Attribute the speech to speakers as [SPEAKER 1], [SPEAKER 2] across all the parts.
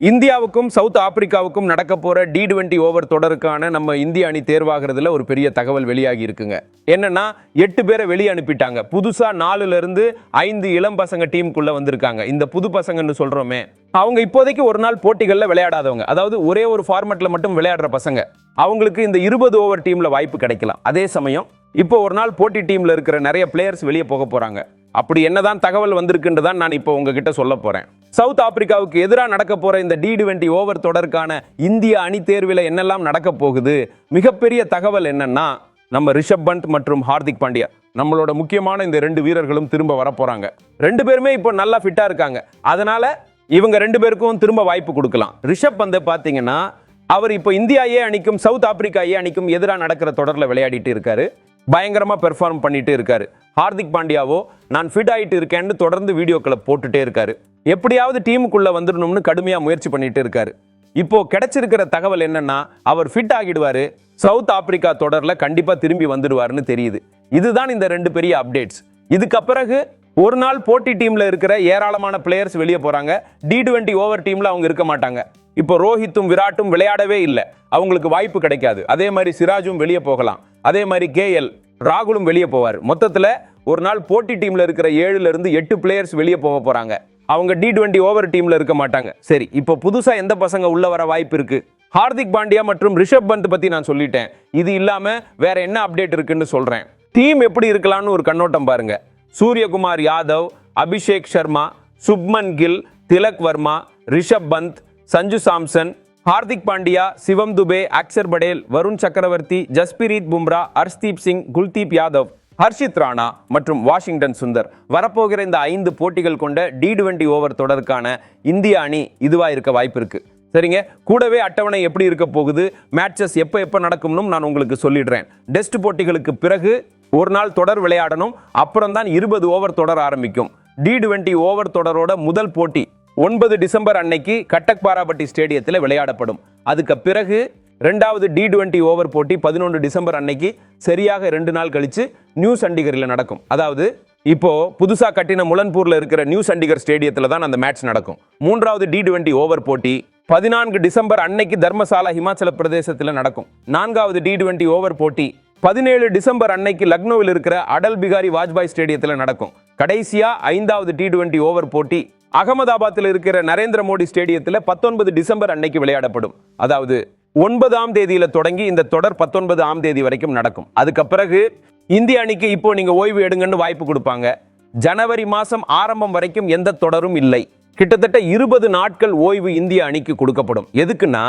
[SPEAKER 1] இந்தியாவுக்கும் சவுத் ஆப்பிரிக்காவுக்கும் நடக்க போற T20 ஓவர் தொடருக்கான நம்ம இந்திய அணி தேர்வாகிறதுல ஒரு பெரிய தகவல் வெளியாகி இருக்குங்க. என்னன்னா 8 பேரை வெளியே அனுப்பிட்டாங்க. புதுசா 4ல இருந்து 5 இளம் பசங்க டீமுக்குள்ள வந்திருக்காங்க. இந்த புது பசங்கன்னு சொல்றோமே, அவங்க இப்போதைக்கு ஒரு நாள் போட்டிகள்ல விளையாடாதவங்க. அதாவது ஒரே ஒரு ஃபார்மேட்ல மட்டும் விளையாடுற பசங்க. அவங்களுக்கு இந்த 20 ஓவர் டீம்ல வாய்ப்பு கிடைக்கலாம். அதே சமயம் இப்போ ஒரு நாள் போட்டி டீம்ல இருக்கிற நிறைய பிளேயர்ஸ் வெளியே போக போறாங்க. அப்படி என்னதான் தகவல் வந்திருக்குன்றதான் நான் இப்போ உங்ககிட்ட சொல்ல போறேன். சவுத் ஆப்பிரிக்காவுக்கு எதிராக நடக்க போற இந்த T20 ஓவர் தொடருக்கான இந்திய அணி தேர்வில் என்னெல்லாம் நடக்க போகுது, மிகப்பெரிய தகவல் என்னன்னா, நம்ம ரிஷப் பந்த் மற்றும் ஹார்திக் பாண்டியா, நம்மளோட முக்கியமான இந்த 2 வீரர்களும் திரும்ப வர போறாங்க. 2 பேருமே இப்போ நல்லா ஃபிட்டா இருக்காங்க. அதனால இவங்க 2 பேருக்கும் திரும்ப வாய்ப்பு கொடுக்கலாம். ரிஷப் பந்த் பாத்தீங்கன்னா, அவர் இப்போ இந்தியா ஏ அணிக்கும் சவுத் ஆப்பிரிக்கா ஏ அணிக்கும் எதிராக நடக்கிற தொடரில் விளையாடிட்டு இருக்காரு. பயங்கரமா பெர்ஃபார்ம் பண்ணிட்டு இருக்காரு. ஹார்திக் பாண்டியாவோ நான் ஃபிட் ஆயிட்டு இருக்கேன்னு தொடர்ந்து வீடியோக்களை போட்டுட்டே இருக்காரு. எப்படியாவது டீமுக்குள்ள வந்துடணும்னு கடுமையா முயற்சி பண்ணிட்டு இருக்காரு. இப்போ கிடைச்சிருக்கிற தகவல் என்னன்னா, அவர் ஃபிட் ஆகிடுவாரு, சவுத் ஆப்பிரிக்கா தொடர்ல கண்டிப்பா திரும்பி வந்துடுவாருன்னு தெரியுது. இதுதான் இந்த 2 பெரிய அப்டேட்ஸ். இதுக்கு பிறகு ஒரு நாள் போட்டி டீம்ல இருக்கிற ஏராளமான பிளேயர்ஸ் வெளியே போறாங்க. T20 ஓவர் டீம்ல அவங்க இருக்க மாட்டாங்க. இப்போ ரோஹித்தும் விராட்டும் விளையாடவே இல்லை, அவங்களுக்கு வாய்ப்பு கிடைக்காது. அதே மாதிரி சிராஜும் வெளியே போகலாம். அதே மாதிரி KL ராகுலும் வெளியே போவார். மொத்தத்தில் ஒரு நாள் போட்டி டீம்ல இருக்கிற 7ல இருந்து 8 பிளேயர்ஸ் வெளியே போக போறாங்க. அவங்க T20 ஓவர் டீம்ல இருக்க மாட்டாங்க. சரி, இப்போ புதுசா எந்த பசங்க உள்ள வர வாய்ப்பு இருக்கு? ஹார்திக் பாண்டியா மற்றும் ரிஷப் பந்த் பத்தி நான் சொல்லிட்டேன். இது இல்லாம வேற என்ன அப்டேட் இருக்குன்னு சொல்றேன். டீம் எப்படி இருக்கலாம்னு ஒரு கண்ணோட்டம் பாருங்க. சூரியகுமார் யாதவ், அபிஷேக் சர்மா, சுப்மன் கில், திலக் வர்மா, ரிஷப் பந்த், சஞ்சு சாம்சன், ஹார்திக் பாண்டியா, சிவம் துபே, அக்ஷர் படேல், வருண் சக்கரவர்த்தி, ஜஸ்பிரீத் பும்ரா, ஹர்ஷ்தீப் சிங், குல்தீப் யாதவ், ஹர்ஷித் ராணா மற்றும் வாஷிங்டன் சுந்தர் வரப்போகிற இந்த 5 போட்டிகள் கொண்ட T20 ஓவர் தொடருக்கான இந்திய அணி இதுவா இருக்க வாய்ப்பு இருக்கு. சரிங்க, கூடவே அட்டவணை எப்படி இருக்க போகுது, மேட்சஸ் எப்போ நடக்கும்னு நான் உங்களுக்கு சொல்லிடுறேன். டெஸ்ட் போட்டிகளுக்கு பிறகு ஒரு நாள் தொடர் விளையாடணும். அப்புறம் தான் 20 ஓவர் தொடர் ஆரம்பிக்கும். T20 ஓவர் தொடரோட முதல் போட்டி 9 டிசம்பர் அன்னைக்கு கட்டக் பாராபட்டி ஸ்டேடியத்தில் விளையாடப்படும். அதுக்கு பிறகு 2வது T20 ஓவர் போட்டி 11 டிசம்பர் அன்னைக்கு சரியாக 2 நாள் கழிச்சு நியூ சண்டிகரில் நடக்கும். அதாவது இப்போ புதுசா கட்டின முலன்பூர்ல இருக்கிற நியூ சண்டிகர் ஸ்டேடியத்தில் தான் அந்த மேட்ச் நடக்கும். 3வது T20 ஓவர் போட்டி 14 டிசம்பர் அன்னைக்கு தர்மசாலா ஹிமாச்சல பிரதேசத்தில் நடக்கும். 4வது T20 ஓவர் போட்டி 17 டிசம்பர் அன்னைக்கு லக்னோவில் இருக்கிற அடல் பிகாரி வாஜ்பாய் ஸ்டேடியத்தில் நடக்கும். கடைசியா 5வது T20 ஓவர் போட்டி அகமதாபாத்தில் இருக்கிற நரேந்திர மோடி ஸ்டேடியத்தில் 19 டிசம்பர் அன்னைக்கு விளையாடப்படும். அதாவது 9ஆம் தேதியில தொடங்கி இந்த தொடர் 19ஆம் தேதி வரைக்கும் நடக்கும். அதுக்கு பிறகு இந்திய அணிக்கு இப்போ நீங்க ஓய்வு எடுங்கன்னு வாய்ப்பு கொடுப்பாங்க. ஜனவரி மாசம் ஆரம்பம் வரைக்கும் எந்த தொடரும் இல்லை. கிட்டத்தட்ட 20 நாட்கள் ஓய்வு இந்திய அணிக்கு கொடுக்கப்படும். எதுக்குன்னா,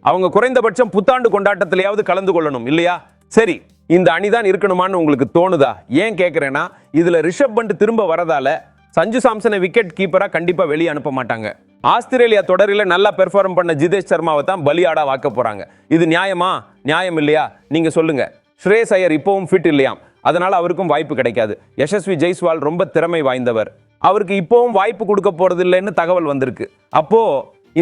[SPEAKER 1] அவங்க குறைந்தபட்சம் புத்தாண்டு கொண்டாட்டத்திலேயாவது கலந்து கொள்ளணும் இல்லையா? சரி, இந்த அணிதான் இருக்கணுமான்னு உங்களுக்கு தோணுதா? ஏன் கேட்கிறேன்னா, இதுல ரிஷப் பந்த் திரும்ப வரதால சஞ்சு சாம்சனை விக்கெட் கீப்பரா கண்டிப்பா வெளியே அனுப்ப மாட்டாங்க. ஆஸ்திரேலியா தொடரில் நல்லா பெர்ஃபார்ம் பண்ண ஜிதேஷ் சர்மாவை தான் பலியாடா வாக்க போறாங்க. இது நியாயமா? நியாயம் இல்லையா? நீங்க சொல்லுங்க. ஸ்ரேயஸ் ஐயர் இப்பவும் ஃபிட் இல்லையாம், அதனால அவருக்கும் வாய்ப்பு கிடைக்காது. யசஸ்வி ஜெய்ஸ்வால் ரொம்ப திறமை வாய்ந்தவர், அவருக்கு இப்பவும் வாய்ப்பு கொடுக்க போறது இல்லைன்னு தகவல் வந்திருக்கு. அப்போ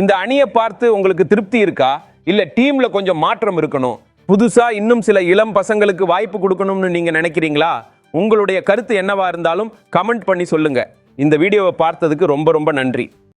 [SPEAKER 1] இந்த அணியை பார்த்து உங்களுக்கு திருப்தி இருக்கா, இல்ல டீம்ல கொஞ்சம் மாற்றம் இருக்கணும், புதுசா இன்னும் சில இளம் பசங்களுக்கு வாய்ப்பு கொடுக்கணும்னு நீங்க நினைக்கிறீங்களா? உங்களுடைய கருத்து என்னவா இருந்தாலும் கமெண்ட் பண்ணி சொல்லுங்க. இந்த வீடியோவை பார்த்ததுக்கு ரொம்ப நன்றி.